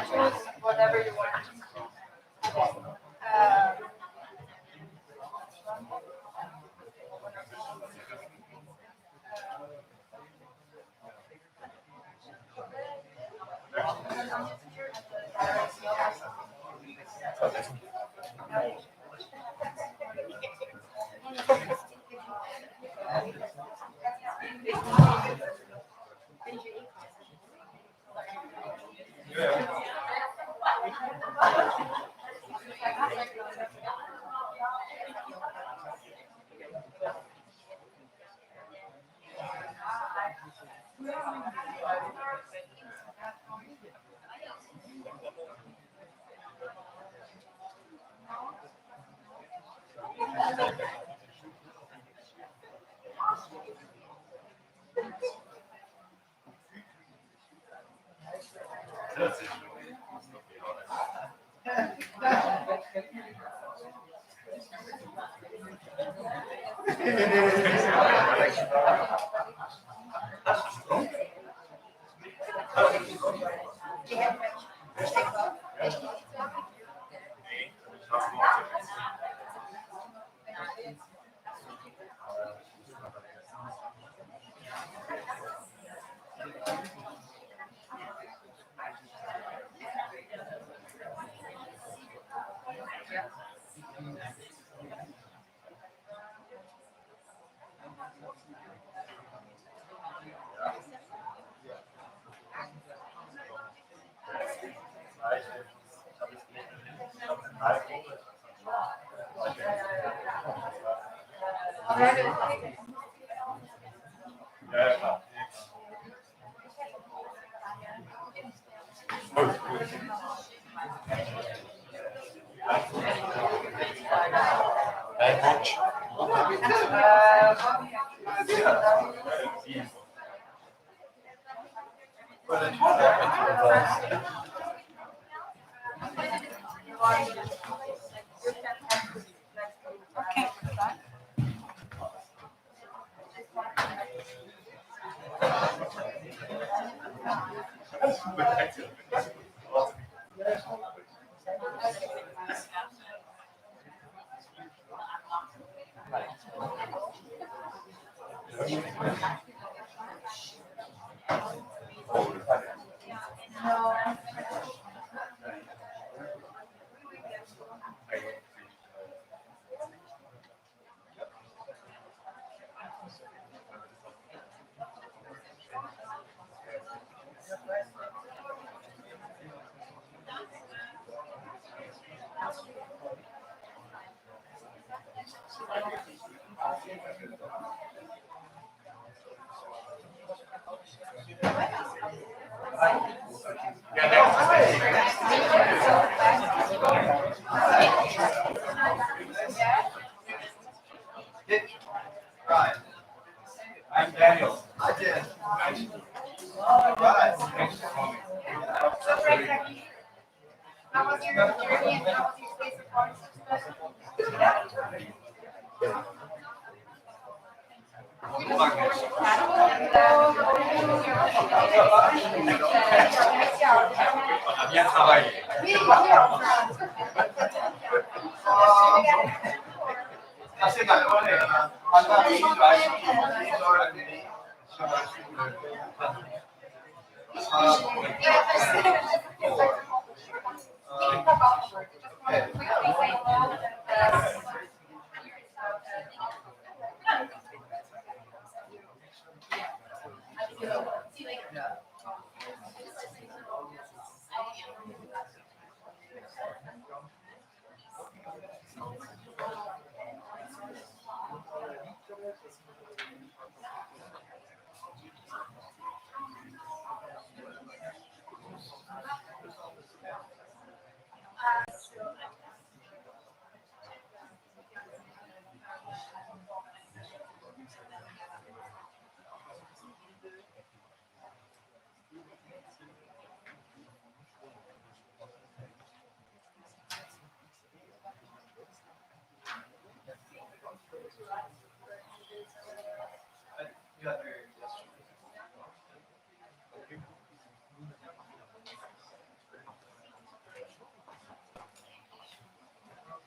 Choose whatever you want. How was your journey and how was your space of artists? Bien travaillé.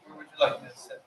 Where would you like me to sit?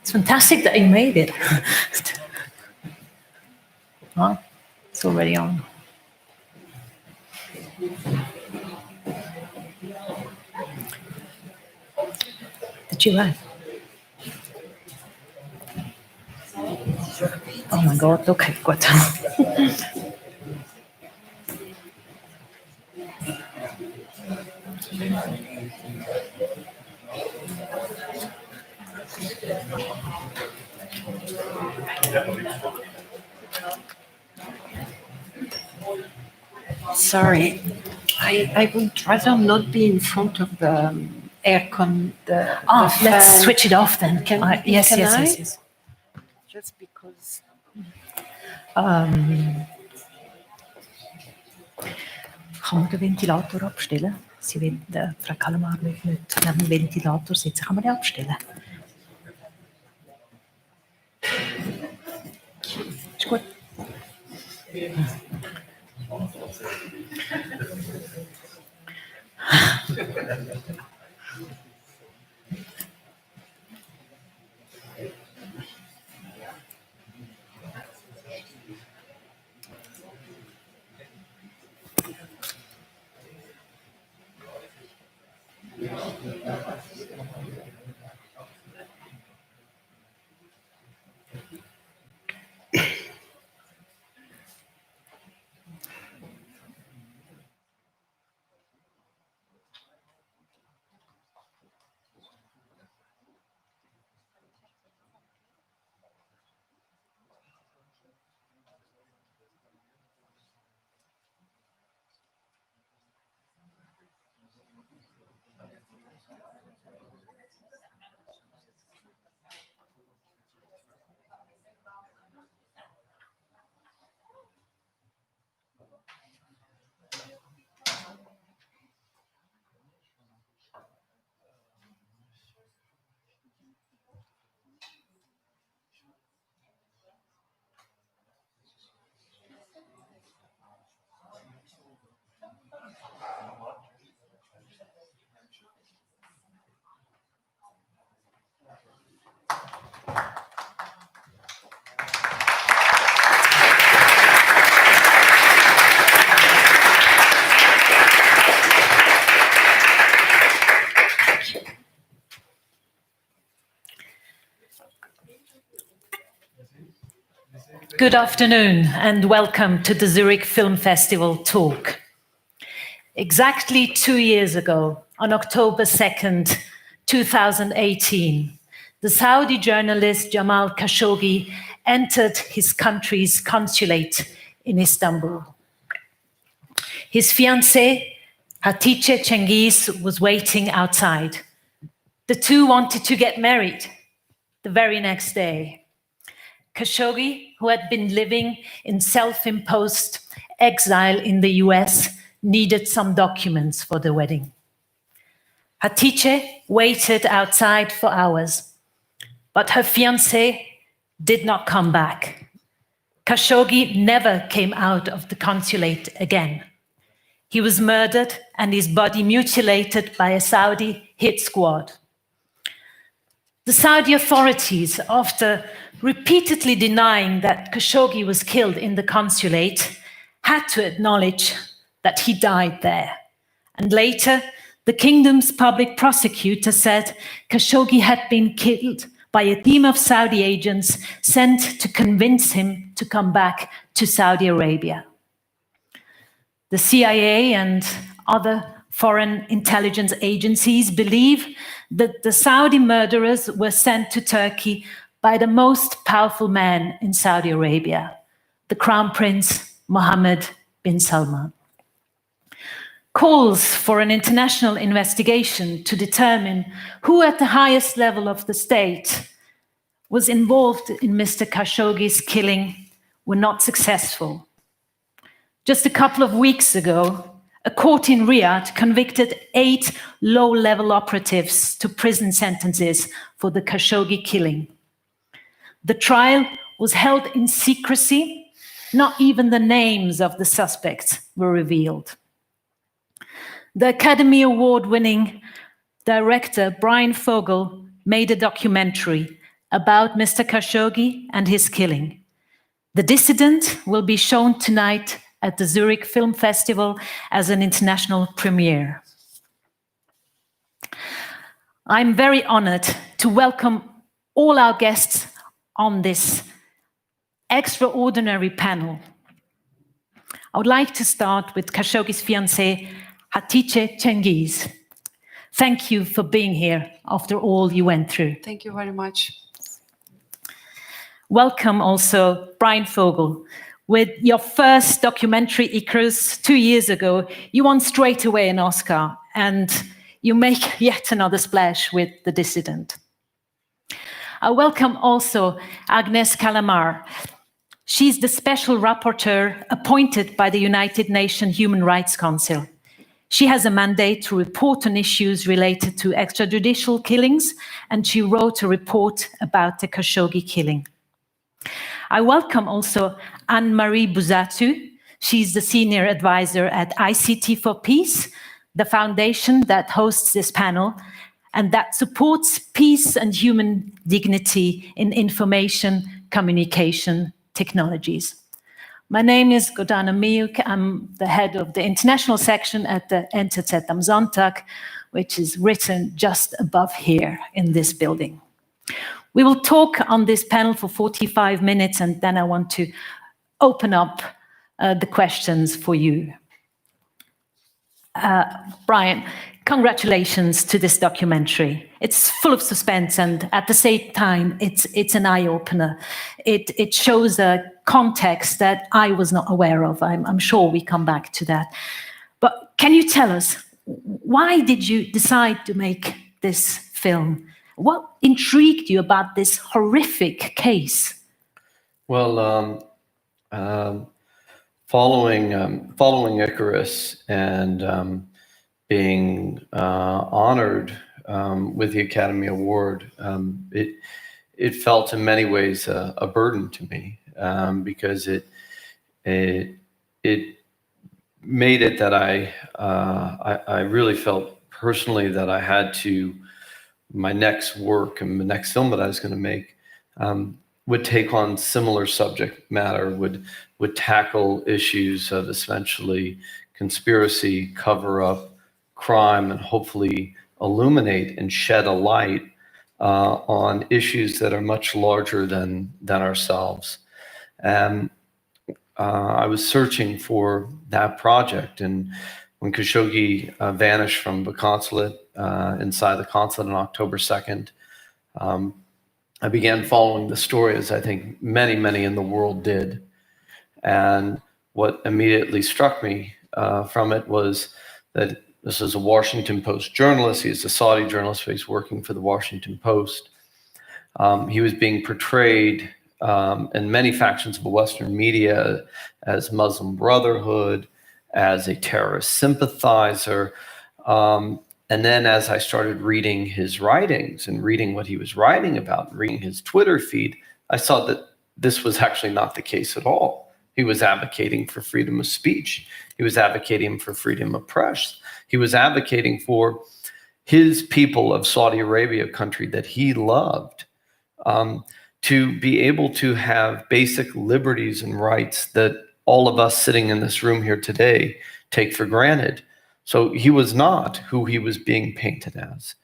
It's fantastic that you made it. Oh, it's already on. Did you like? Oh my God, look at Gordana. Sorry, I would rather not be in front of the aircon. The Let's fan. switch it off then. Can I? Yes. Just because. Kann man den Ventilator abstellen? Sie will, Frau Callamard will nicht neben dem Ventilator sitzen. Kann man den abstellen? Ist gut. Good afternoon and welcome to the Zurich Film Festival talk. Exactly 2 years ago, on October 2nd, 2018, the Saudi journalist Jamal Khashoggi entered his country's consulate in Istanbul. His fiancée, Hatice Cengiz, was waiting outside. The two wanted to get married the very next day. Khashoggi, who had been living in self-imposed exile in the US, needed some documents for the wedding. Hatice waited outside for hours, but her fiancé did not come back. Khashoggi never came out of the consulate again. He was murdered and his body mutilated by a Saudi hit squad. The Saudi authorities, after repeatedly denying that Khashoggi was killed in the consulate, had to acknowledge that he died there. And later, the kingdom's public prosecutor said Khashoggi had been killed by a team of Saudi agents sent to convince him to come back to Saudi Arabia. The CIA and other foreign intelligence agencies believe that the Saudi murderers were sent to Turkey by the most powerful man in Saudi Arabia, the Crown Prince Mohammed bin Salman. Calls for an international investigation to determine who at the highest level of the state was involved in Mr. Khashoggi's killing were not successful. Just a couple of weeks ago, a court in Riyadh convicted 8 low-level operatives to prison sentences for the Khashoggi killing. The trial was held in secrecy. Not even the names of the suspects were revealed. The Academy Award-winning director Bryan Fogel made a documentary about Mr. Khashoggi and his killing. The Dissident will be shown tonight at the Zurich Film Festival as an international premiere. I'm very honored to welcome all our guests on this extraordinary panel. I would like to start with Khashoggi's fiancée, Hatice Cengiz. Thank you for being here after all you went through. Thank you very much. Welcome also Bryan Fogel. With your first documentary, Icarus, 2 years ago, you won straight away an Oscar, and you make yet another splash with The Dissident. I welcome also Agnès Callamard. She's the special rapporteur appointed by the United Nations Human Rights Council. She has a mandate to report on issues related to extrajudicial killings, and she wrote a report about the Khashoggi killing. I welcome also Anne-Marie Buzatu. She's the senior advisor at ICT for Peace, the foundation that hosts this panel and that supports peace and human dignity in information communication technologies. My name is Gordana Mijuk. I'm the head of the international section at the NZZ am Sonntag, which is written just above here in this building. We will talk on this panel for 45 minutes, and then I want to open up the questions for you. Bryan, congratulations to this documentary. It's full of suspense, and at the same time, it's an eye-opener. It shows a context that I was not aware of. I'm sure we come back to that. But can you tell us, why did you decide to make this film? What intrigued you about this horrific case? Well, following Icarus and being honored with the Academy Award, it felt in many ways a burden to me because it made it that I really felt personally that I had to. My next work and the next film that I was going to make would take on similar subject matter, would tackle issues of essentially conspiracy, cover-up, crime, and hopefully illuminate and shed a light on issues that are much larger than ourselves. And I was searching for that project. And when Khashoggi vanished from the consulate, inside the consulate on October 2nd, I began following the story, as I think many, many in the world did. And what immediately struck me from it was that this is a Washington Post journalist. He's a Saudi journalist, but he's working for the Washington Post. He was being portrayed in many factions of the Western media as Muslim Brotherhood, as a terrorist sympathizer. And then as I started reading his writings and reading what he was writing about, and reading his Twitter feed, I saw that this was actually not the case at all. He was advocating for freedom of speech. He was advocating for freedom of press. He was advocating for his people of Saudi Arabia, a country that he loved, to be able to have basic liberties and rights that all of us sitting in this room here today take for granted. So he was not who he was being painted as.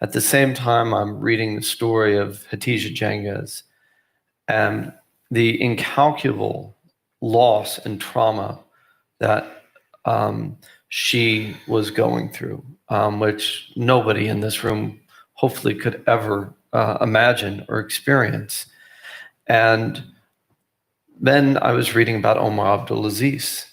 At the same time, I'm reading the story of Hatice Cengiz and the incalculable loss and trauma that she was going through, which nobody in this room hopefully could ever imagine or experience. And then I was reading about Omar Abdulaziz,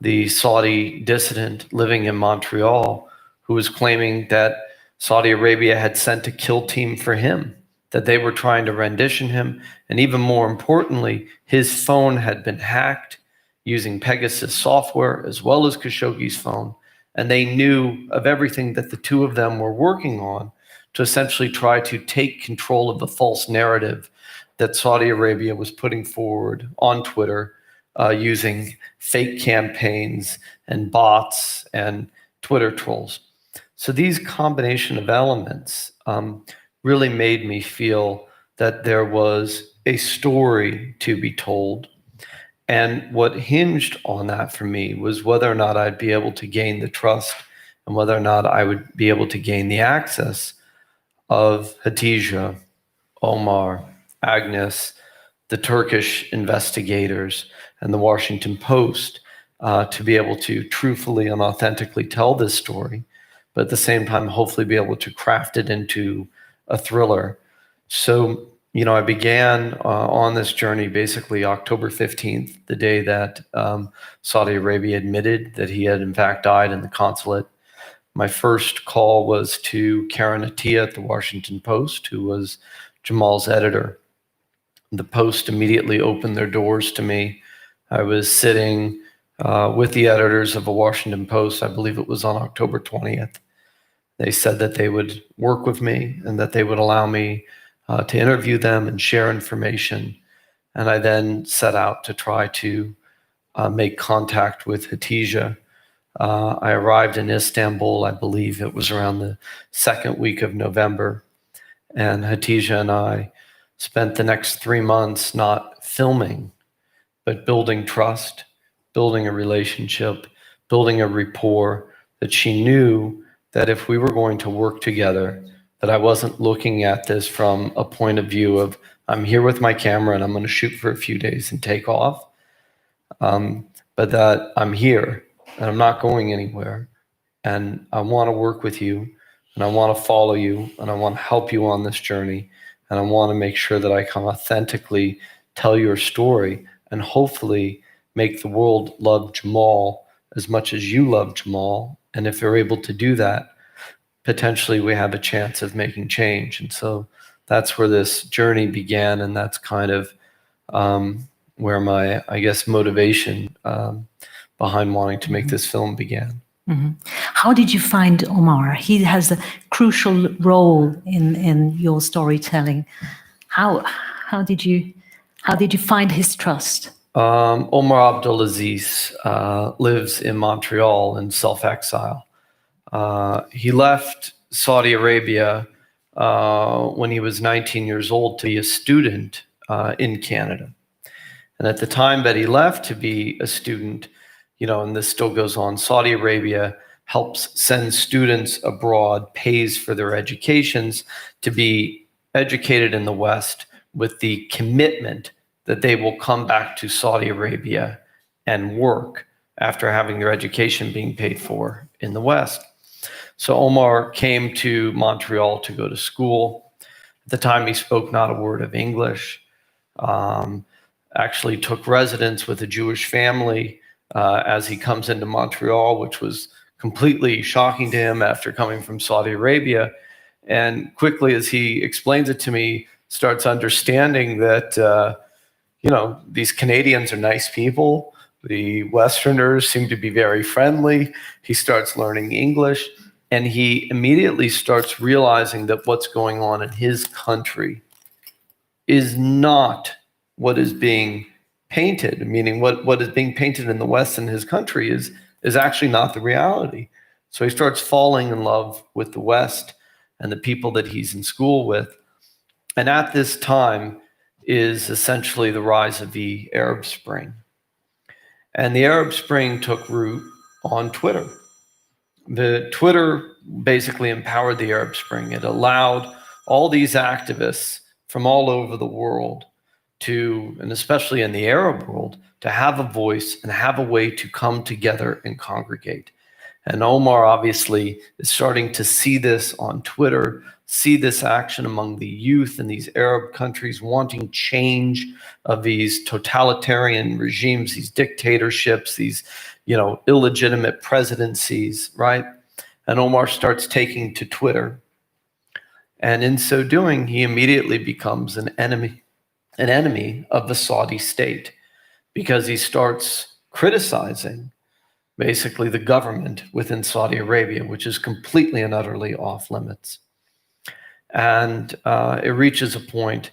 the Saudi dissident living in Montreal, who was claiming that Saudi Arabia had sent a kill team for him, that they were trying to rendition him. And even more importantly, his phone had been hacked using Pegasus software, as well as Khashoggi's phone. And they knew of everything that the two of them were working on to essentially try to take control of the false narrative that Saudi Arabia was putting forward on Twitter, using fake campaigns and bots and Twitter trolls. So these combination of elements really made me feel that there was a story to be told. And what hinged on that for me was whether or not I'd be able to gain the trust and whether or not I would be able to gain the access of Hatice, Omar, Agnès, the Turkish investigators, and the Washington Post to be able to truthfully and authentically tell this story, but at the same time, hopefully be able to craft it into a thriller. So, I began on this journey basically October 15th, the day that Saudi Arabia admitted that he had in fact died in the consulate. My first call was to Karen Attia at the Washington Post, who was Jamal's editor. The Post immediately opened their doors to me. I was sitting with the editors of the Washington Post. I believe it was on October 20th. They said that they would work with me and that they would allow me to interview them and share information. And I then set out to try to make contact with Hatice. I arrived in Istanbul, I believe it was around the second week of November. And Hatice and I spent the next 3 months not filming, but building trust, building a relationship, building a rapport, that she knew that if we were going to work together, that I wasn't looking at this from a point of view of, I'm here with my camera and I'm going to shoot for a few days and take off, but that I'm here and I'm not going anywhere. And I want to work with you and I want to follow you and I want to help you on this journey. And I want to make sure that I can authentically tell your story and hopefully make the world love Jamal as much as you love Jamal. And if you're able to do that, potentially we have a chance of making change. And so that's where this journey began. And that's kind of where my, I guess, motivation behind wanting to make this film began. Mm-hmm. How did you find Omar? He has a crucial role in your storytelling. How did you find his trust? Omar Abdulaziz lives in Montreal in self-exile. He left Saudi Arabia when he was 19 years old to be a student in Canada. And at the time that he left to be a student, and this still goes on, Saudi Arabia helps send students abroad, pays for their educations to be educated in the West with the commitment that they will come back to Saudi Arabia and work after having their education being paid for in the West. So Omar came to Montreal to go to school. At the time, he spoke not a word of English. Actually took residence with a Jewish family as he comes into Montreal, which was completely shocking to him after coming from Saudi Arabia. And quickly, as he explains it to me, starts understanding that, these Canadians are nice people. The Westerners seem to be very friendly. He starts learning English, and he immediately starts realizing that what's going on in his country is not what is being painted, meaning what is being painted in the West in his country is actually not the reality. So he starts falling in love with the West and the people that he's in school with. And at this time is essentially the rise of the Arab Spring. And the Arab Spring took root on Twitter. The Twitter basically empowered the Arab Spring. It allowed all these activists from all over the world to, and especially in the Arab world, to have a voice and have a way to come together and congregate. And Omar obviously is starting to see this on Twitter, see this action among the youth in these Arab countries wanting change of these totalitarian regimes, these dictatorships, these, illegitimate presidencies, right? And Omar starts taking to Twitter. And in so doing, he immediately becomes an enemy of the Saudi state, because he starts criticizing basically the government within Saudi Arabia, which is completely and utterly off limits. And it reaches a point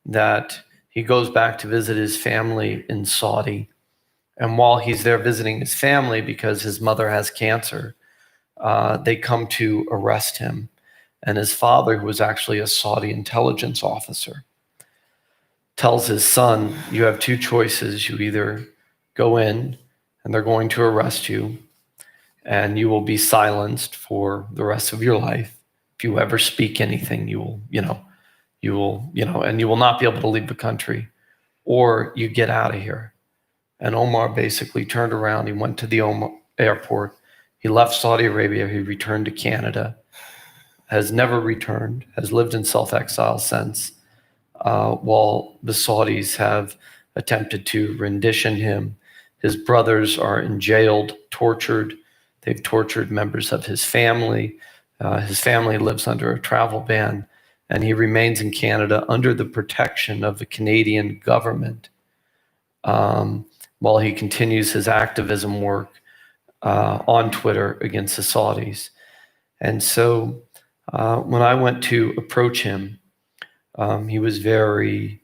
that he goes back to visit his family in Saudi. And while he's there visiting his family, because his mother has cancer, they come to arrest him. And his father, who was actually a Saudi intelligence officer, tells his son, you have two choices. You either go in and they're going to arrest you and you will be silenced for the rest of your life. If you ever speak anything, you will not be able to leave the country, or you get out of here. And Omar basically turned around. He went to the airport. He left Saudi Arabia. He returned to Canada, has never returned, has lived in self-exile since, while the Saudis have attempted to rendition him. His brothers are jailed, tortured. They've tortured members of his family. His family lives under a travel ban, and he remains in Canada under the protection of the Canadian government while he continues his activism work on Twitter against the Saudis. And so when I went to approach him, he was very,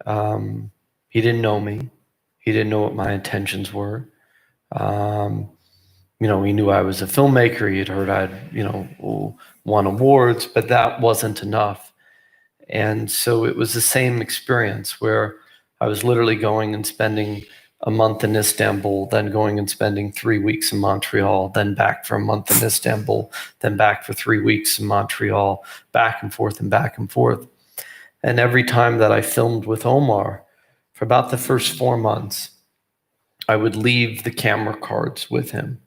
he didn't know me. He didn't know what my intentions were. He knew I was a filmmaker. He had heard I'd, won awards, but that wasn't enough. And so it was the same experience where I was literally going and spending a month in Istanbul, then going and spending 3 weeks in Montreal, then back for a month in Istanbul, then back for 3 weeks in Montreal, back and forth and back and forth. And every time that I filmed with Omar, for about the first 4 months, I would leave the camera cards with him.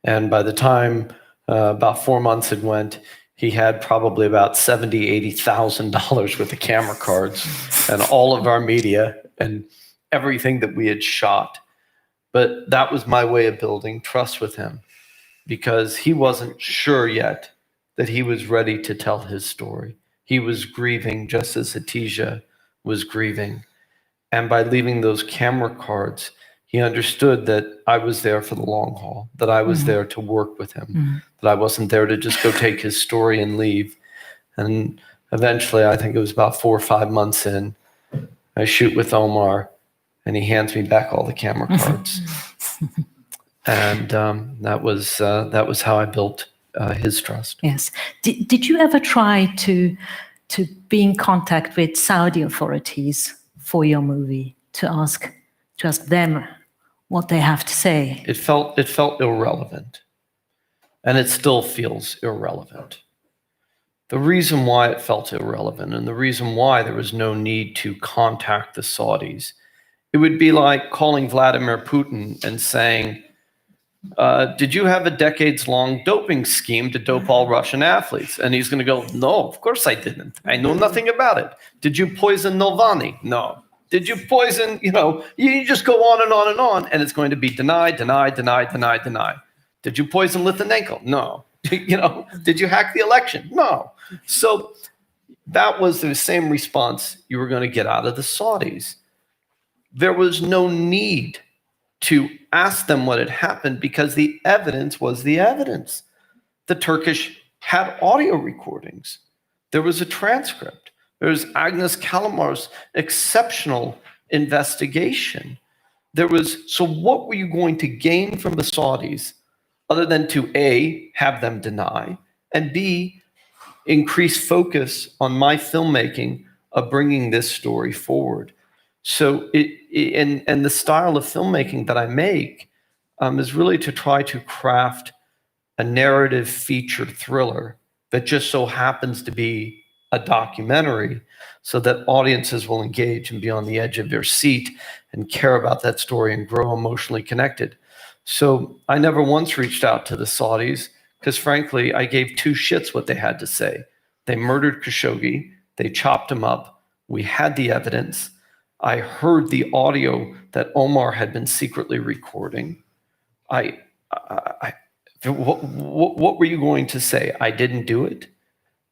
And by the time about 4 months had went, he had probably about $70,000, $80,000 worth of camera cards and all of our media and everything that we had shot. But that was my way of building trust with him, because he wasn't sure yet that he was ready to tell his story. He was grieving just as Hatice was grieving. And by leaving those camera cards, he understood that I was there for the long haul, that I was there to work with him, that I wasn't there to just go take his story and leave. And eventually, I think it was about 4 or 5 months in, I shoot with Omar, and he hands me back all the camera cards. And that was how I built his trust. Yes. Did you ever try to be in contact with Saudi authorities for your movie, to ask them what they have to say? It felt irrelevant, and it still feels irrelevant. The reason why it felt irrelevant and the reason why there was no need to contact the Saudis, it would be like calling Vladimir Putin and saying, did you have a decades-long doping scheme to dope all Russian athletes? And he's going to go, no, of course I didn't. I know nothing about it. Did you poison Navalny? No. Did you poison, you just go on and on and on, and it's going to be denied, denied, denied, denied, denied. Did you poison Litvinenko? No. Did you hack the election? No. So that was the same response you were going to get out of the Saudis. There was no need to ask them what had happened because the evidence was the evidence. The Turkish had audio recordings. There was a transcript. There was Agnès Callamard's exceptional investigation. So what were you going to gain from the Saudis other than to A, have them deny, and B, increase focus on my filmmaking of bringing this story forward? So and the style of filmmaking that I make is really to try to craft a narrative feature thriller that just so happens to be a documentary so that audiences will engage and be on the edge of their seat and care about that story and grow emotionally connected. So I never once reached out to the Saudis because frankly, I gave two shits what they had to say. They murdered Khashoggi. They chopped him up. We had the evidence. I heard the audio that Omar had been secretly recording. What were you going to say? I didn't do it.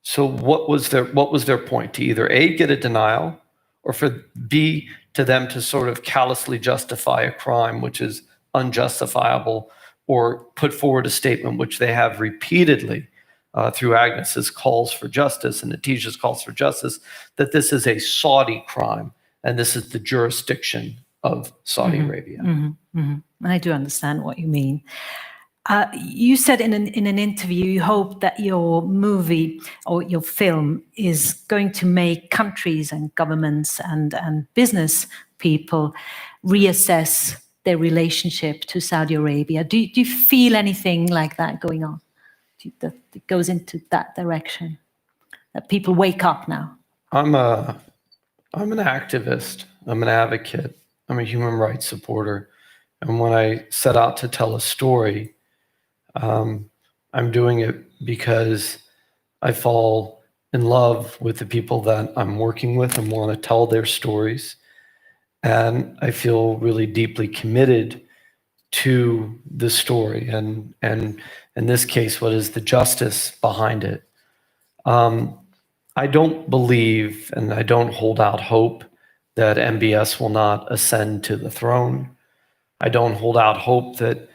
So what was their point? To either A, get a denial, or for B, to them to sort of callously justify a crime which is unjustifiable, or put forward a statement which they have repeatedly through Agnes's calls for justice and Hatice's calls for justice, that this is a Saudi crime. And this is the jurisdiction of Saudi Arabia. Mm-hmm, mm-hmm. I do understand what you mean. You said in an interview, you hope that your movie or your film is going to make countries and governments and business people reassess their relationship to Saudi Arabia. Do you feel anything like that going on? That goes into that direction? That people wake up now? I'm an activist, I'm an advocate, I'm a human rights supporter. And when I set out to tell a story, I'm doing it because I fall in love with the people that I'm working with and want to tell their stories. And I feel really deeply committed to the story and in this case, what is the justice behind it. I don't believe and I don't hold out hope that MBS will not ascend to the throne. I don't hold out hope that,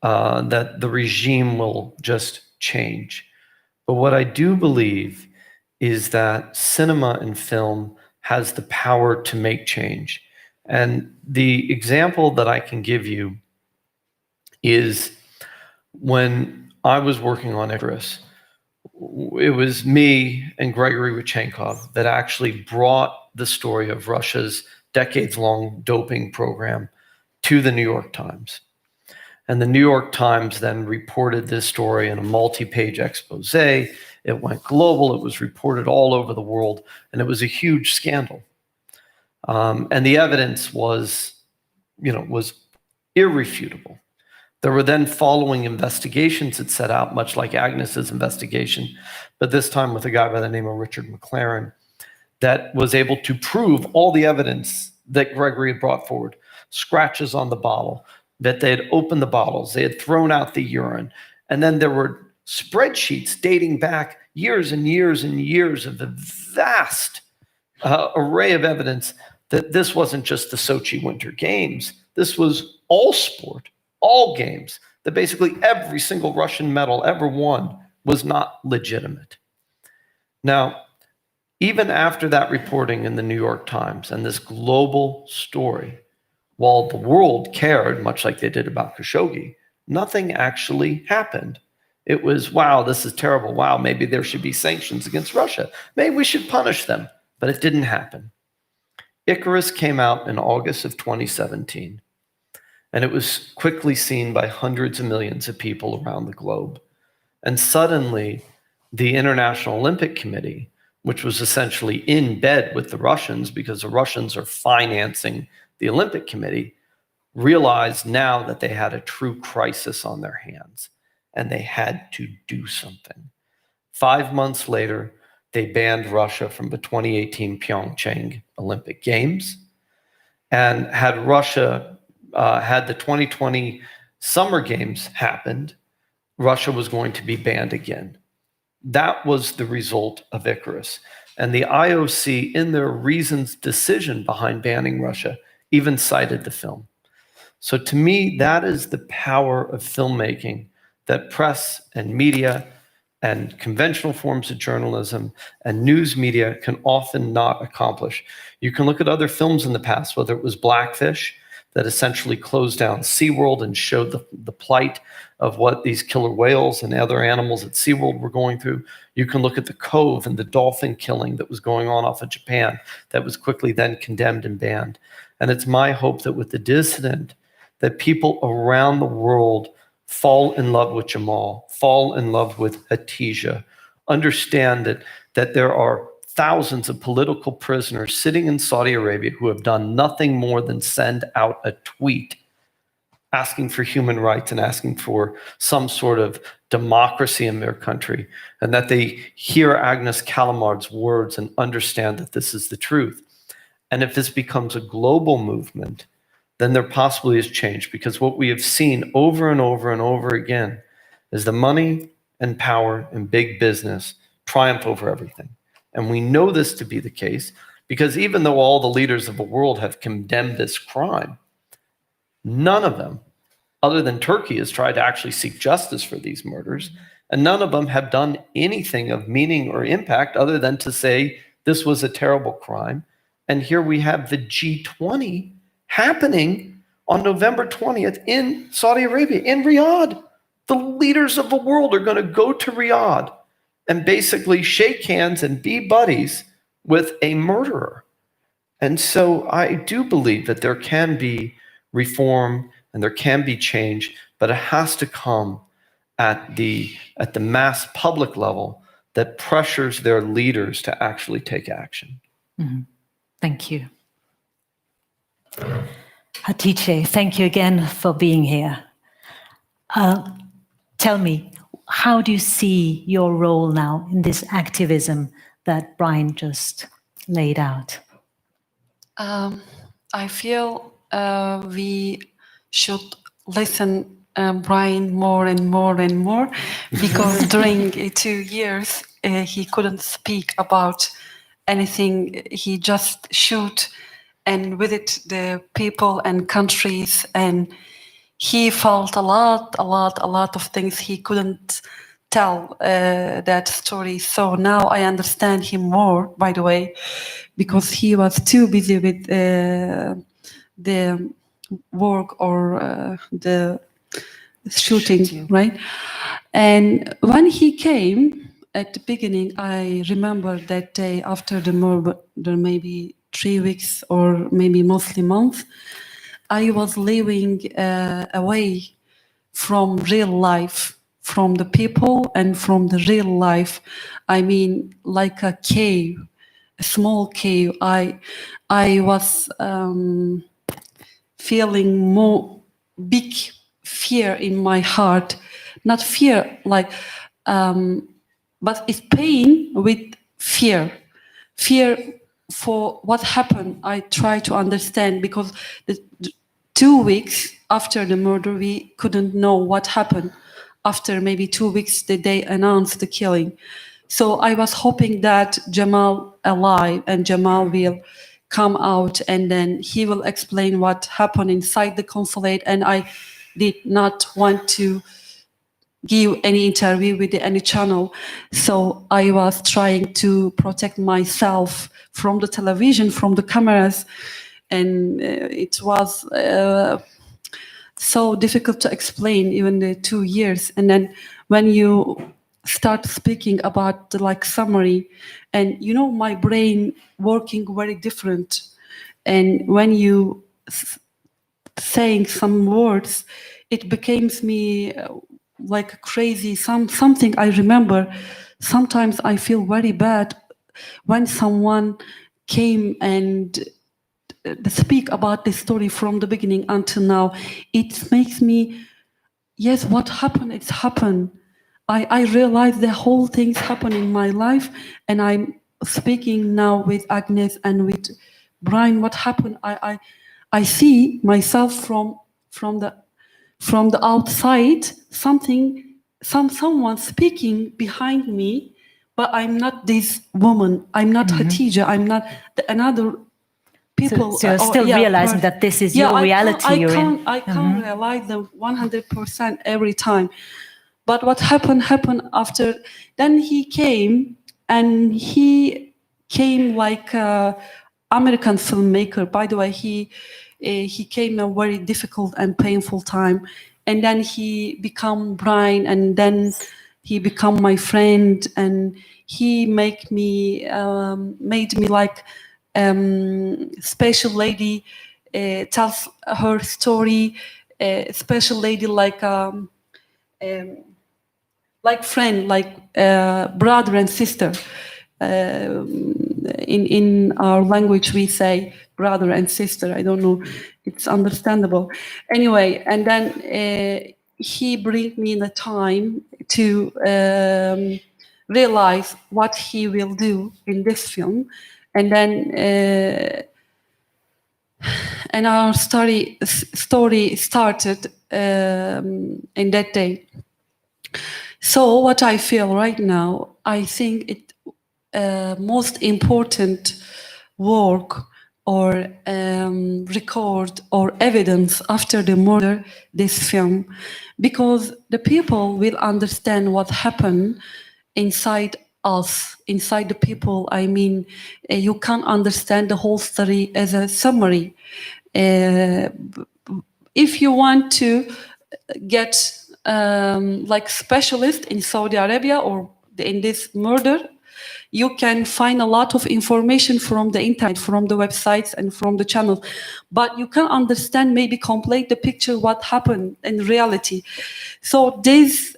that the regime will just change. But what I do believe is that cinema and film has the power to make change. And the example that I can give you is when I was working on Icarus, it was me and Gregory Rodchenkov that actually brought the story of Russia's decades-long doping program to the New York Times. And the New York Times then reported this story in a multi-page expose. It went global, it was reported all over the world, and it was a huge scandal. And the evidence was irrefutable. There were then following investigations that set out, much like Agnes's investigation, but this time with a guy by the name of Richard McLaren, that was able to prove all the evidence that Gregory had brought forward. Scratches on the bottle, that they had opened the bottles, they had thrown out the urine, and then there were spreadsheets dating back years and years and years of the vast array of evidence that this wasn't just the Sochi Winter Games, this was all sport, all games, that basically every single Russian medal ever won was not legitimate. Now, even after that reporting in the New York Times and this global story, while the world cared, much like they did about Khashoggi, nothing actually happened. It was, wow, this is terrible. Wow, maybe there should be sanctions against Russia. Maybe we should punish them. But it didn't happen. Icarus came out in August of 2017. And it was quickly seen by hundreds of millions of people around the globe. And suddenly, the International Olympic Committee, which was essentially in bed with the Russians because the Russians are financing the Olympic Committee, realized now that they had a true crisis on their hands and they had to do something. 5 months later, they banned Russia from the 2018 Pyeongchang Olympic Games. And had Russia, had the 2020 Summer Games happened, Russia was going to be banned again. That was the result of Icarus. And the IOC, in their reasons decision behind banning Russia, even cited the film. So to me, that is the power of filmmaking that press and media and conventional forms of journalism and news media can often not accomplish. You can look at other films in the past, whether it was Blackfish, that essentially closed down SeaWorld and showed the plight of what these killer whales and other animals at SeaWorld were going through. You can look at The Cove and the dolphin killing that was going on off of Japan that was quickly then condemned and banned. And it's my hope that with The Dissident, that people around the world fall in love with Jamal, fall in love with Hatice, understand that there are thousands of political prisoners sitting in Saudi Arabia who have done nothing more than send out a tweet asking for human rights and asking for some sort of democracy in their country, and that they hear Agnès Callamard's words and understand that this is the truth. And if this becomes a global movement, then there possibly is change, because what we have seen over and over and over again is the money and power and big business triumph over everything. And we know this to be the case because even though all the leaders of the world have condemned this crime, none of them, other than Turkey, has tried to actually seek justice for these murders. And none of them have done anything of meaning or impact other than to say this was a terrible crime. And here we have the G20 happening on November 20th in Saudi Arabia, in Riyadh. The leaders of the world are going to go to Riyadh and basically shake hands and be buddies with a murderer. And so I do believe that there can be reform and there can be change, but it has to come at the mass public level that pressures their leaders to actually take action. Mm-hmm. Thank you. Hatice, thank you again for being here. Tell me, how do you see your role now in this activism that Bryan just laid out? I feel we should listen Bryan more and more and more, because during 2 years he couldn't speak about anything. He just shoot and with it the people and countries, and he felt a lot of things he couldn't tell that story. So now I understand him more, by the way, because he was too busy with the work or the shooting, right? And when he came at the beginning, I remember that day after the murder, maybe 3 weeks or maybe mostly months, I was living away from real life, from the people and from the real life. I mean, like a cave, a small cave. I was feeling more big fear in my heart, not fear like, but it's pain with fear for what happened. I try to understand, because the 2 weeks after the murder, we couldn't know what happened. After maybe 2 weeks, they announced the killing. So I was hoping that Jamal alive and Jamal will come out and then he will explain what happened inside the consulate. And I did not want to give any interview with any channel. So I was trying to protect myself from the television, from the cameras. And it was so difficult to explain, even the 2 years. And then when you start speaking about the summary, and my brain working very different. And when you saying some words, it becomes me like crazy. Something I remember sometimes I feel very bad when someone came and speak about the story from the beginning until now. It makes me, yes, what happened, it's happened. I realize the whole things happen in my life, and I'm speaking now with Agnès and with Bryan. What happened? I see myself from the outside. Someone speaking behind me, but I'm not this woman. I'm not Hatice. I'm not another people. So you're still realizing that this is your reality you're in. I can't realize them 100% every time. But what happened after. Then he came, and he came like an American filmmaker. By the way, he came a very difficult and painful time. And then he become Bryan, and then he become my friend, and he made me like special lady, tells her story, special lady like friend, like brother and sister. In our language we say brother and sister. I don't know, it's understandable. Anyway, and then he bring me the time to realize what he will do in this film. And then and our story started in that day. So what I feel right now, I think it most important work or record or evidence after the murder, this film, because the people will understand what happened inside us, inside the people. I mean, you can't understand the whole story as a summary. If you want to get like specialist in Saudi Arabia or in this murder, you can find a lot of information from the internet, from the websites and from the channels, but you can understand, maybe complete the picture what happened in reality. So this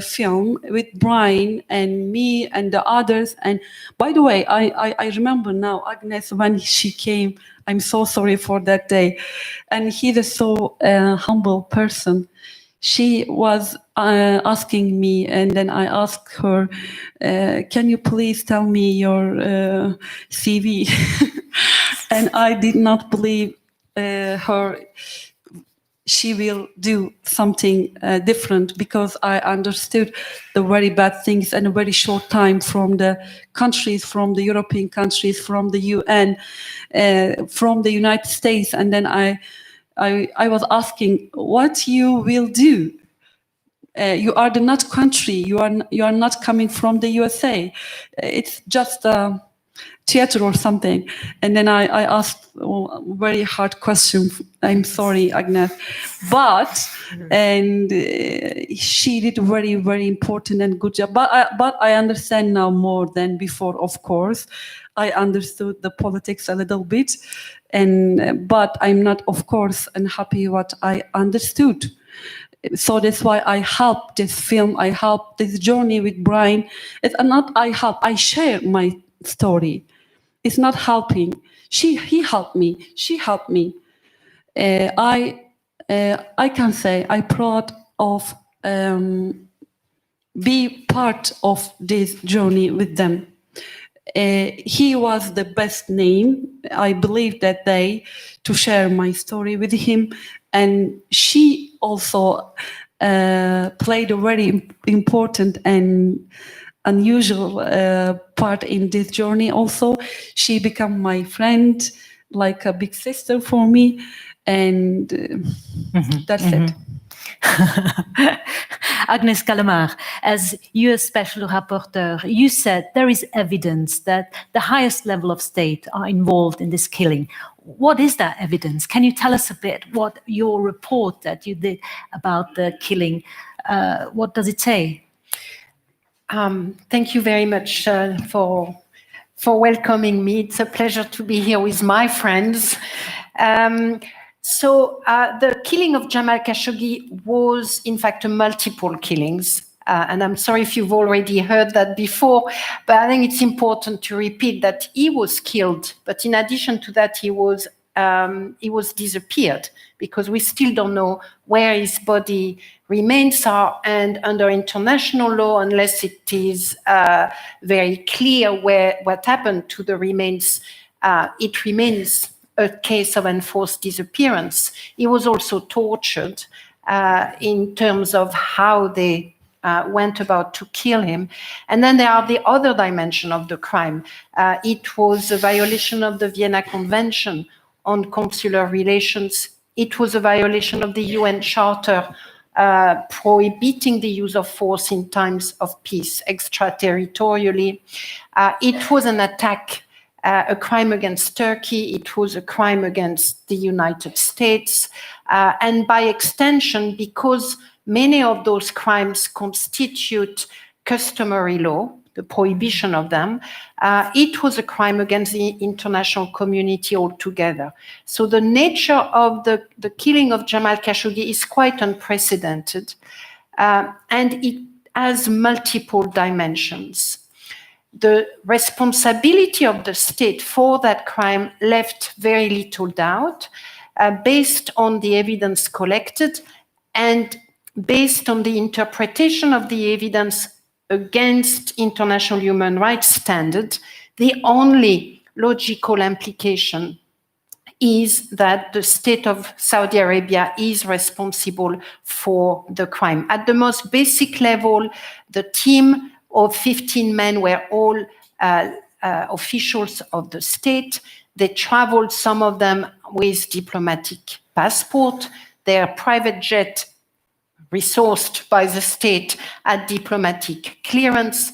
film with Bryan and me and the others, and by the way, I remember now Agnès when she came. I'm so sorry for that day, and he's a so humble person. She was asking me, and then I asked her, can you please tell me your CV? And I did not believe her. She will do something different, because I understood the very bad things in a very short time from the countries, from the European countries, from the UN, from the United States. And then I was asking, what you will do? You are the not country. You are not coming from the USA. It's just a theater or something. And then I asked a very hard question. I'm sorry, Agnès, but and she did very, very important and good job. But I understand now more than before. Of course, I understood the politics a little bit, but I'm not, of course, unhappy what I understood. So that's why I help this film. I help this journey with Bryan. It's not I help. I share my story. It's not helping. He helped me. She helped me. I can say I'm proud of be part of this journey with them. He was the best name, I believe, that day to share my story with him, and she also played a very important and unusual part in this journey. Also, she became my friend, like a big sister for me, and that's it. Agnès Callamard, as US Special Rapporteur, you said there is evidence that the highest level of state are involved in this killing. What is that evidence? Can you tell us a bit what your report that you did about the killing, what does it say? Thank you very much for welcoming me. It's a pleasure to be here with my friends. So the killing of Jamal Khashoggi was, in fact, multiple killings. and I'm sorry if you've already heard that before, but I think it's important to repeat that he was killed. But in addition to that, he was disappeared, because we still don't know where his body remains are, and under international law, unless it is very clear what happened to the remains, it remains a case of enforced disappearance. He was also tortured in terms of how they went about to kill him. And then there are the other dimension of the crime. It was a violation of the Vienna Convention on Consular Relations. It was a violation of the UN Charter prohibiting the use of force in times of peace extraterritorially. It was an attack, a crime against Turkey. It was a crime against the United States. And by extension, because many of those crimes constitute customary law, the prohibition of them, it was a crime against the international community altogether. So the nature of the killing of Jamal Khashoggi is quite unprecedented, and it has multiple dimensions. The responsibility of the state for that crime left very little doubt, based on the evidence collected and based on the interpretation of the evidence against international human rights standards. The only logical implication is that the state of Saudi Arabia is responsible for the crime. At the most basic level, the team of 15 men were all officials of the state. They traveled, some of them with diplomatic passport. Their private jet, resourced by the state, at diplomatic clearance.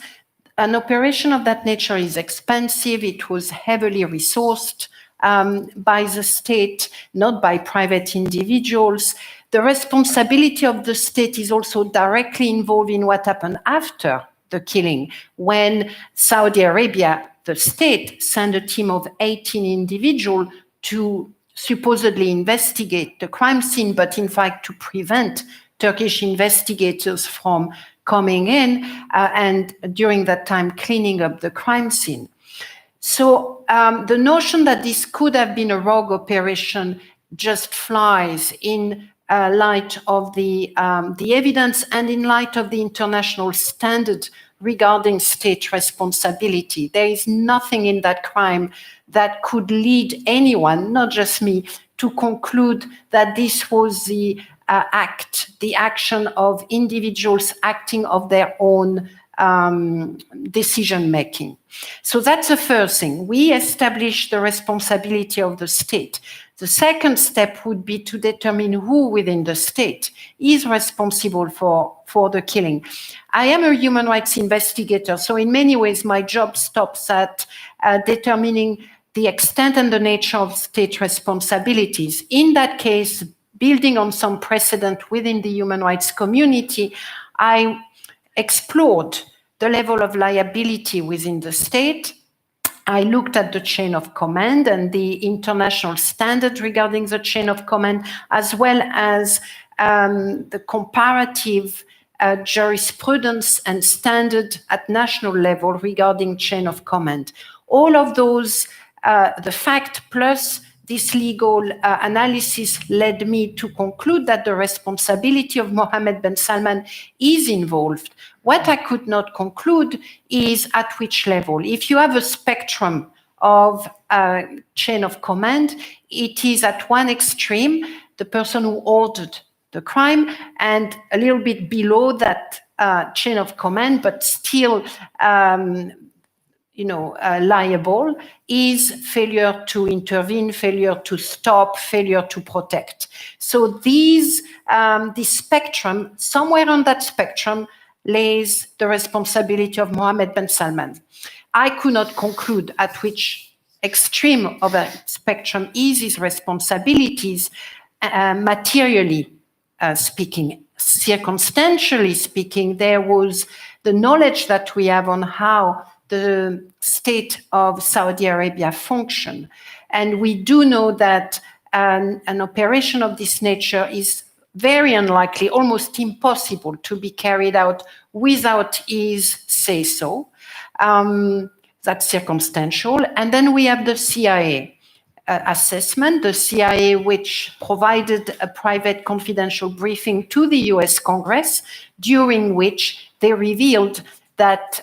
An operation of that nature is expensive. It was heavily resourced by the state, not by private individuals. The responsibility of the state is also directly involved in what happened after the killing, when Saudi Arabia, the state, sent a team of 18 individuals to supposedly investigate the crime scene, but in fact to prevent Turkish investigators from coming in and during that time cleaning up the crime scene. So the notion that this could have been a rogue operation just flies in light of the evidence and in light of the international standard regarding state responsibility. There is nothing in that crime that could lead anyone, not just me, to conclude that this was the action of individuals acting of their own decision making. So that's the first thing. We establish the responsibility of the state. The second step would be to determine who within the state is responsible for the killing. I am a human rights investigator, so in many ways my job stops at determining the extent and the nature of state responsibilities. In that case, building on some precedent within the human rights community, I explored the level of liability within the state. I looked at the chain of command and the international standard regarding the chain of command, as well as the comparative jurisprudence and standard at national level regarding chain of command. All of those, the fact plus this legal analysis led me to conclude that the responsibility of Mohammed bin Salman is involved. What I could not conclude is at which level. If you have a spectrum of chain of command, it is at one extreme, the person who ordered the crime, and a little bit below that chain of command, but still liable, is failure to intervene, failure to stop, failure to protect. So this spectrum, somewhere on that spectrum, lays the responsibility of Mohammed bin Salman. I could not conclude at which extreme of a spectrum is his responsibilities, materially speaking. Circumstantially speaking, there was the knowledge that we have on how the state of Saudi Arabia function. And we do know that an operation of this nature is very unlikely, almost impossible to be carried out without his say-so. That's circumstantial. And then we have the CIA assessment, the CIA which provided a private confidential briefing to the US Congress, during which they revealed that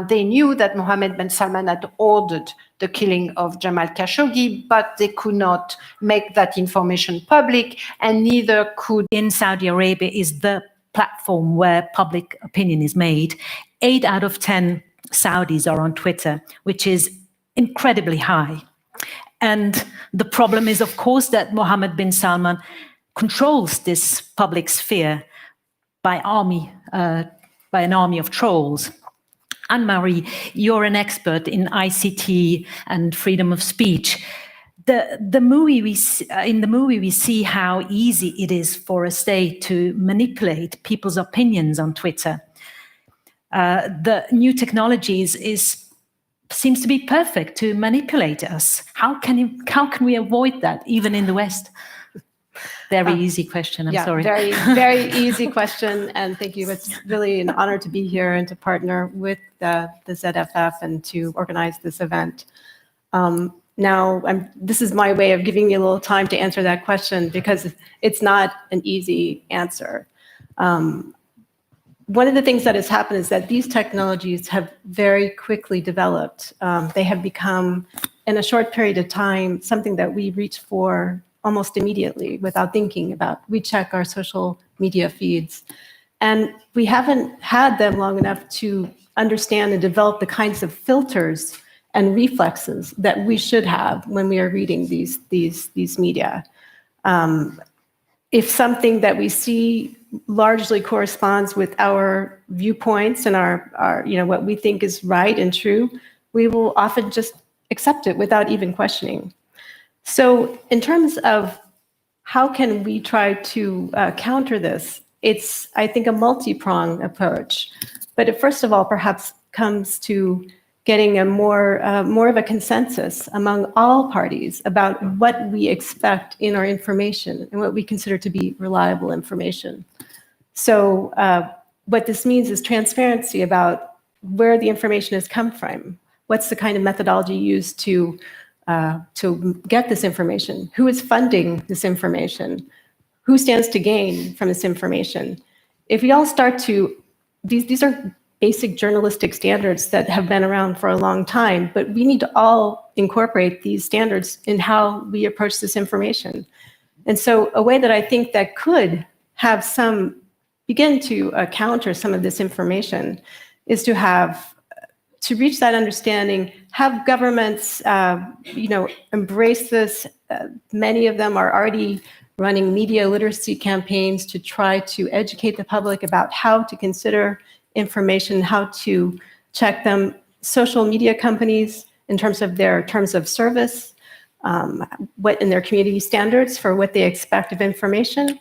they knew that Mohammed bin Salman had ordered the killing of Jamal Khashoggi, but they could not make that information public, and neither could. In Saudi Arabia is the platform where public opinion is made. 8 out of 10 Saudis are on Twitter, which is incredibly high. And the problem is, of course, that Mohammed bin Salman controls this public sphere by an army of trolls. Anne-Marie, you're an expert in ICT and freedom of speech. In the movie, we see how easy it is for a state to manipulate people's opinions on Twitter. The new technologies seems to be perfect to manipulate us. How can we avoid that, even in the West? Very easy question, I'm sorry. Very, very easy question, and thank you. It's really an honor to be here and to partner with the ZFF and to organize this event. This is my way of giving you a little time to answer that question, because it's not an easy answer. One of the things that has happened is that these technologies have very quickly developed. They have become, in a short period of time, something that we reach for almost immediately without thinking about. We check our social media feeds, and we haven't had them long enough to understand and develop the kinds of filters and reflexes that we should have when we are reading these media. If something that we see largely corresponds with our viewpoints and our what we think is right and true, we will often just accept it without even questioning. So in terms of how can we try to counter this, it's, I think, a multi-pronged approach. But it first of all perhaps comes to getting a more of a consensus among all parties about what we expect in our information and what we consider to be reliable information. So what this means is transparency about where the information has come from. What's the kind of methodology used to get this information? Who is funding this information? Who stands to gain from this information? If we all start to, these are basic journalistic standards that have been around for a long time, but we need to all incorporate these standards in how we approach this information. And so a way that I think that could have begin to counter some of this information is to reach that understanding, have governments, embrace this. Many of them are already running media literacy campaigns to try to educate the public about how to consider information, how to check them. Social media companies, in terms of their terms of service, what in their community standards for what they expect of information.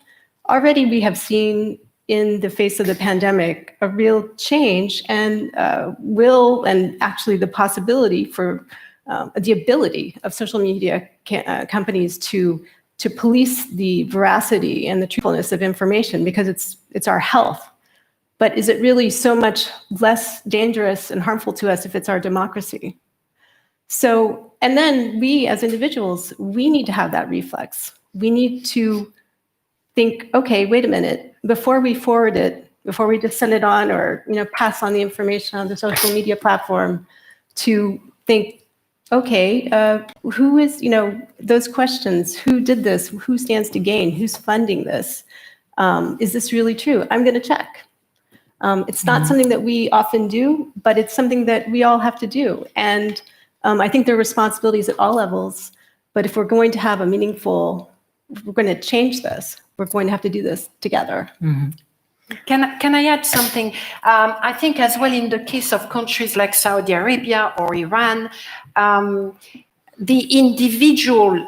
Already we have seen in the face of the pandemic a real change and actually the possibility for the ability of social media companies to police the veracity and the truthfulness of information, because it's our health. But is it really so much less dangerous and harmful to us if it's our democracy? So, and then we as individuals, we need to have that reflex. We need to think, okay, wait a minute, before we forward it, before we just send it on or pass on the information on the social media platform, to think, okay, who is, those questions, who did this, who stands to gain, who's funding this? Is this really true? I'm going to check. It's not something that we often do, but it's something that we all have to do. And I think there are responsibilities at all levels, but if we're going to have we're going to change this, we're going to have to do this together. Mm-hmm. Can I add something? I think as well in the case of countries like Saudi Arabia or Iran, the individual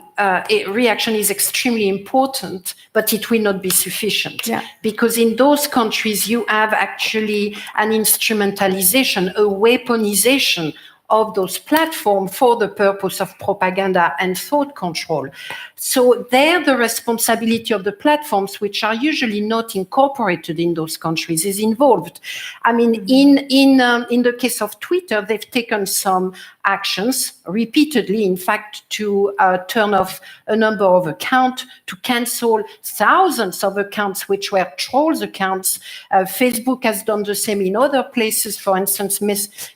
reaction is extremely important, but it will not be sufficient. Yeah. Because in those countries, you have actually an instrumentalization, a weaponization of those platforms for the purpose of propaganda and thought control. So there, the responsibility of the platforms, which are usually not incorporated in those countries, is involved. I mean, in the case of Twitter, they've taken some actions repeatedly, in fact, to turn off a number of accounts, to cancel thousands of accounts which were trolls accounts. Facebook has done the same in other places. For instance,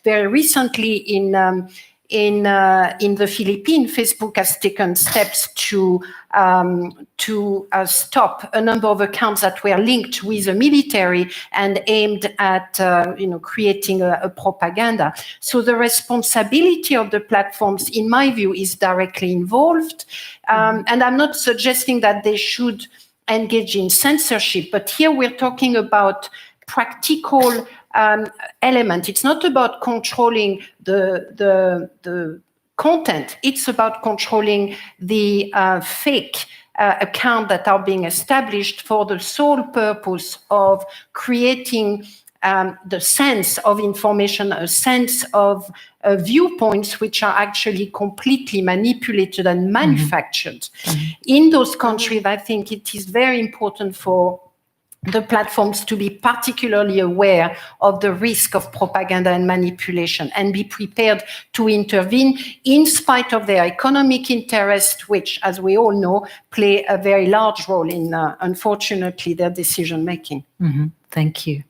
very recently in the Philippines, Facebook has taken steps to stop a number of accounts that were linked with the military and aimed at creating a propaganda. So the responsibility of the platforms, in my view, is directly involved. And I'm not suggesting that they should engage in censorship, but here we're talking about practical element. It's not about controlling the content. It's about controlling the fake account that are being established for the sole purpose of creating the sense of information, a sense of viewpoints which are actually completely manipulated and manufactured. In those countries, I think it is very important for the platforms to be particularly aware of the risk of propaganda and manipulation and be prepared to intervene in spite of their economic interest, which, as we all know, play a very large role in, unfortunately, their decision-making. Thank you.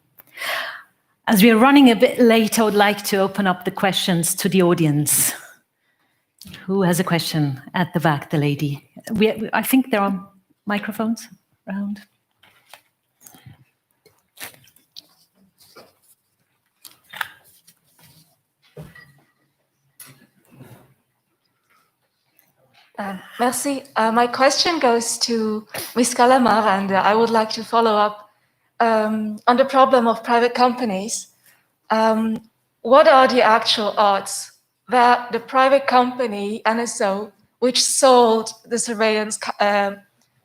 As we are running a bit late, I would like to open up the questions to the audience. Who has a question? At the back, the lady. I think there are microphones around. Merci. My question goes to Ms. Callamard, and I would like to follow up on the problem of private companies. What are the actual odds that the private company, NSO, which sold the surveillance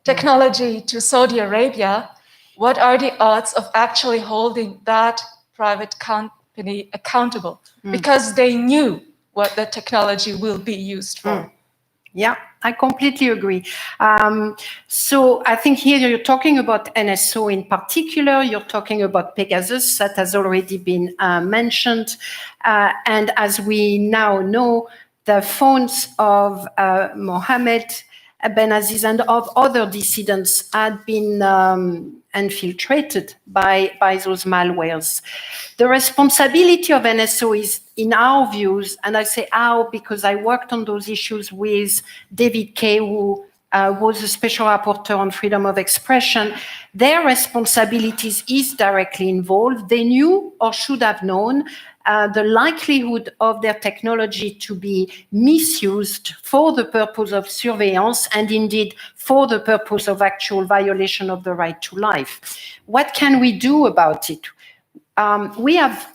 technology to Saudi Arabia, what are the odds of actually holding that private company accountable? Because they knew what the technology will be used for. Yeah, I completely agree. So I think here you're talking about NSO in particular. You're talking about Pegasus, that has already been mentioned. And as we now know, the phones of Mohammed Benazir and of other dissidents had been infiltrated by those malwares. The responsibility of NSO is, in our views, and I say our because I worked on those issues with David Kay, who was a special rapporteur on freedom of expression. Their responsibilities is directly involved. They knew or should have known the likelihood of their technology to be misused for the purpose of surveillance and indeed for the purpose of actual violation of the right to life. What can we do about it? We have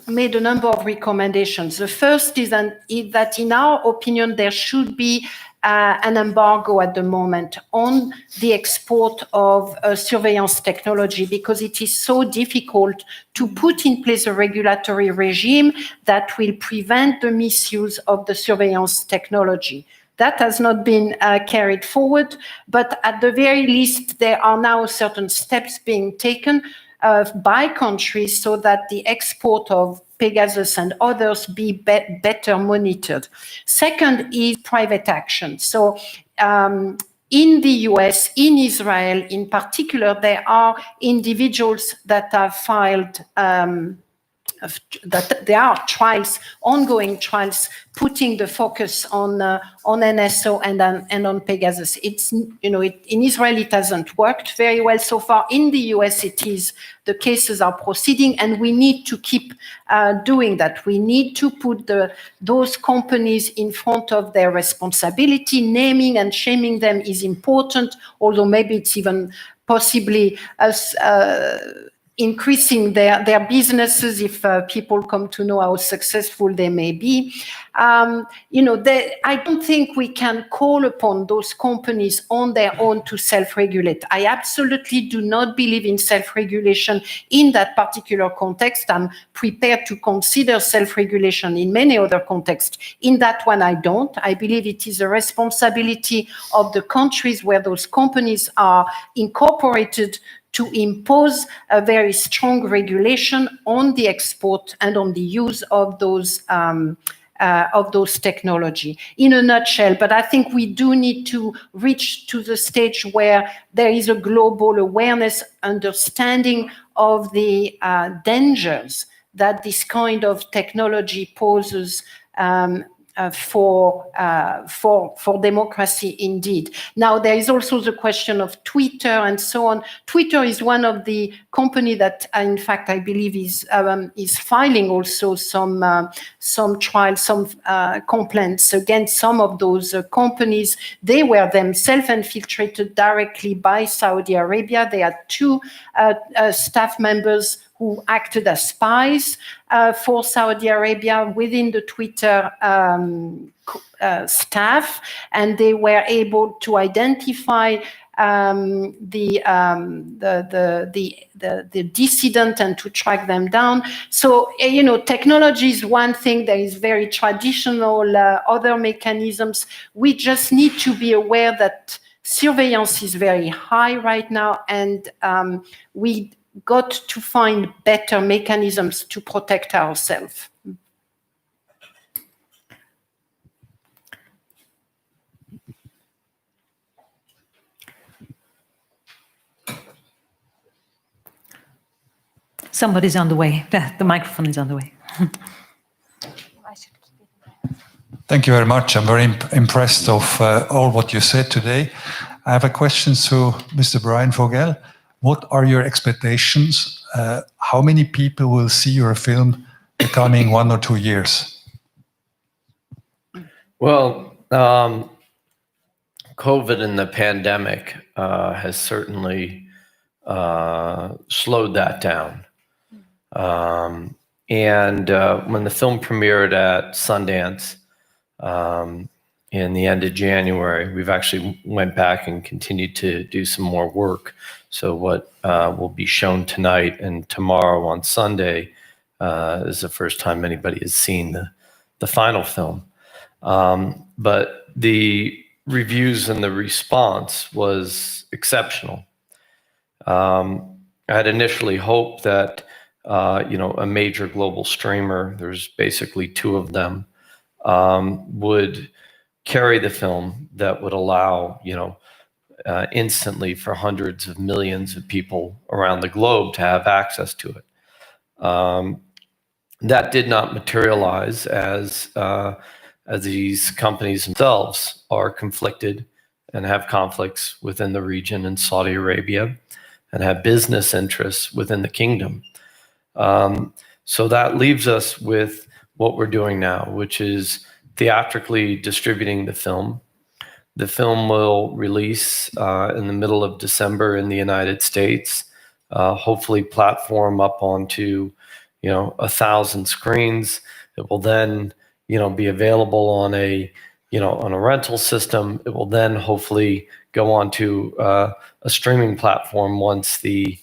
made a number of recommendations. The first is that in our opinion, there should be an embargo at the moment on the export of surveillance technology because it is so difficult to put in place a regulatory regime that will prevent the misuse of the surveillance technology. That has not been carried forward, but at the very least, there are now certain steps being taken by countries so that the export of Pegasus and others be better monitored. Second is private action. So in the US, in Israel in particular, there are individuals that have filed that there are trials, ongoing trials, putting the focus on NSO and on Pegasus. It's in Israel it hasn't worked very well so far. In the US, it is. The cases are proceeding, and we need to keep doing that. We need to put those companies in front of their responsibility. Naming and shaming them is important, although maybe it's even possibly increasing their businesses if people come to know how successful they may be. I don't think we can call upon those companies on their own to self-regulate. I absolutely do not believe in self-regulation in that particular context. I'm prepared to consider self-regulation in many other contexts. In that one, I don't. I believe it is a responsibility of the countries where those companies are incorporated to impose a very strong regulation on the export and on the use of those technology. In a nutshell, but I think we do need to reach to the stage where there is a global awareness, understanding of the dangers that this kind of technology poses for democracy indeed. Now, there is also the question of Twitter and so on. Twitter is one of the company that, in fact, I believe is filing also some trials, some complaints against some of those companies. They were themselves infiltrated directly by Saudi Arabia. They had 2 staff members who acted as spies for Saudi Arabia within the Twitter staff, and they were able to identify the dissident and to track them down. So, technology is one thing. There is very traditional other mechanisms. We just need to be aware that surveillance is very high right now, and we got to find better mechanisms to protect ourselves. Somebody's on the way. The microphone is on the way. Thank you very much. I'm very impressed of all what you said today. I have a question to Mr. Bryan Fogel. What are your expectations? How many people will see your film the coming 1 or 2 years? Well, COVID and the pandemic has certainly slowed that down. And when the film premiered at Sundance in the end of January, we've actually went back and continued to do some more work. So what will be shown tonight and tomorrow on Sunday is the first time anybody has seen the final film. But the reviews and the response was exceptional. I had initially hoped that a major global streamer, there's basically 2 of them, would carry the film that would allow, instantly for hundreds of millions of people around the globe to have access to it. That did not materialize as these companies themselves are conflicted and have conflicts within the region in Saudi Arabia and have business interests within the kingdom. So that leaves us with what we're doing now, which is theatrically distributing the film. The film will release in the middle of December in the United States, hopefully platform up onto, 1,000 screens. It will then, be available on a rental system. It will then hopefully go onto a streaming platform once the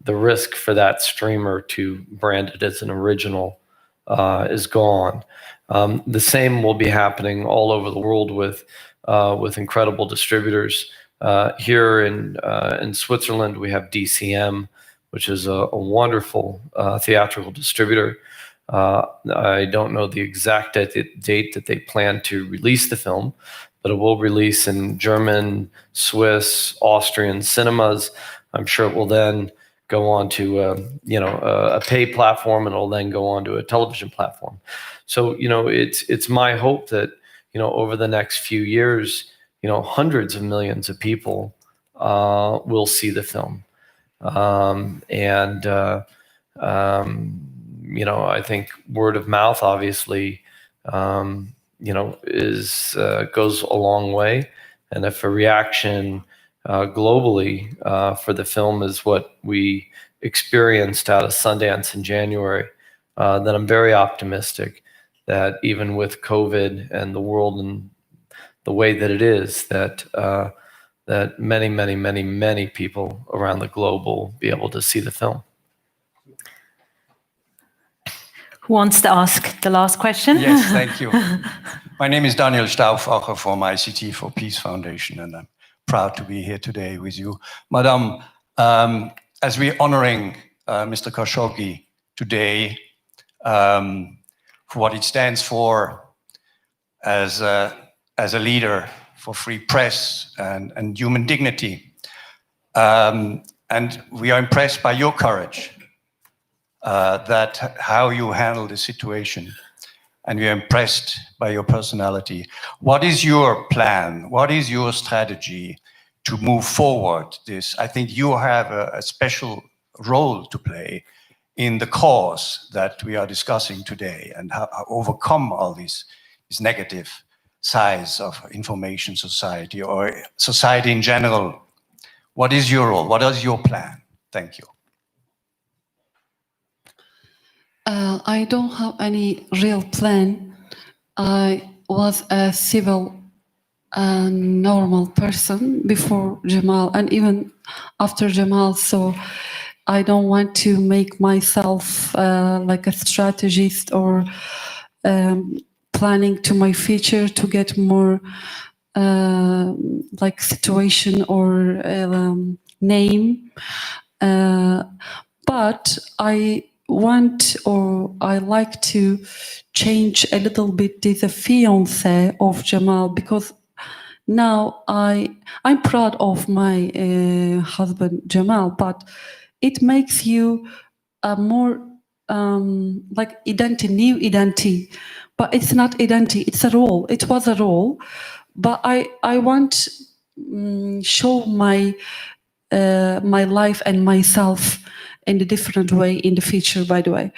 risk for that streamer to brand it as an original is gone. The same will be happening all over the world with incredible distributors. Here in Switzerland, we have DCM, which is a wonderful theatrical distributor. I don't know the exact date that they plan to release the film, but it will release in German, Swiss, Austrian cinemas. I'm sure it will then go on to a paid platform, and it'll then go on to a television platform. So it's my hope that over the next few years, hundreds of millions of people will see the film, I think word of mouth obviously goes a long way, and if a reaction globally for the film is what we experienced out of Sundance in January, that I'm very optimistic that even with COVID and the world and the way that it is, that that many people around the globe will be able to see the film. Who wants to ask the last question? Yes, thank you. My name is Daniel Stauffacher from ICT for Peace Foundation, and I'm proud to be here today with you. Madam, as we're honoring Mr. Khashoggi today, for what it stands for as a leader for free press and human dignity. And we are impressed by your courage, that how you handle the situation. And we are impressed by your personality. What is your plan? What is your strategy to move forward this? I think you have a special role to play in the cause that we are discussing today, and how overcome all these negative sides of information society or society in general. What is your role? What is your plan? Thank you. I don't have any real plan. I was a civil normal person before Jamal and even after Jamal, so I don't want to make myself like a strategist or planning to my future to get more like situation or name. But I want, or I like to change a little bit the fiancée of Jamal, because now I'm proud of my husband Jamal, but it makes you a more like identity, new identity, but it's not identity, it's a role. It was a role, but I want show my my life and myself in a different way in the future, by the way.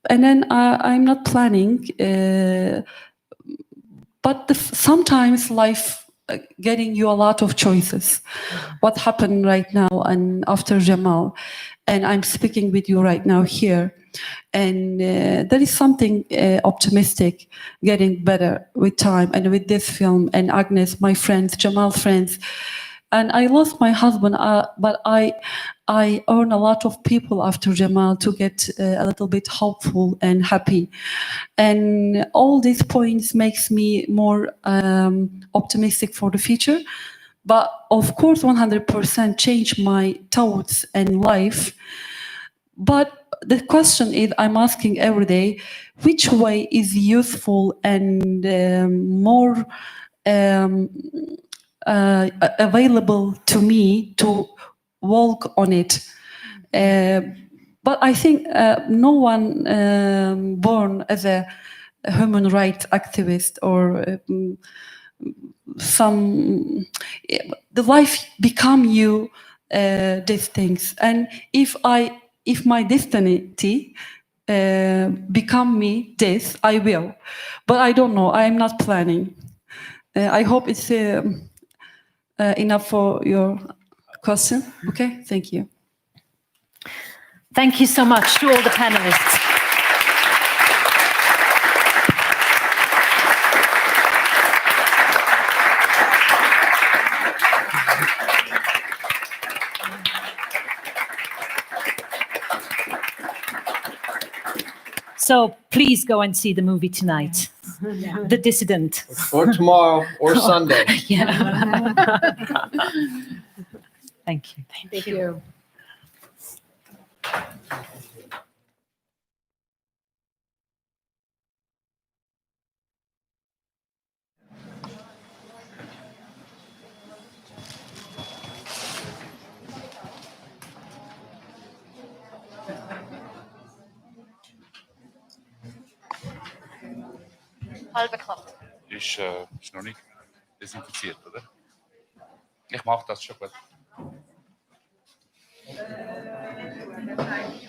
And then I'm not planning, but sometimes life getting you a lot of choices. What happened right now and after Jamal, and I'm speaking with you right now here, and there is something optimistic, getting better with time, and with this film and Agnès, my friends, Jamal's friends. And I lost my husband, but I earn a lot of people after Jamal to get a little bit hopeful and happy. And all these points makes me more optimistic for the future. But of course, 100% change my thoughts and life. But the question is, I'm asking every day, which way is useful and more available to me to walk on it. But I think no one born as a human rights activist or the life become you these things. And if my destiny become me this, I will. But I don't know, I'm not planning. I hope it's enough for your question. Okay, thank you. Thank you so much to all the panelists. So please go and see the movie tonight, The Dissident. Or tomorrow, or Sunday. Yeah. Thank you. Thank you. Halbe Kraft. Ist noch nicht desinfiziert, oder? Ich mache das schon gut.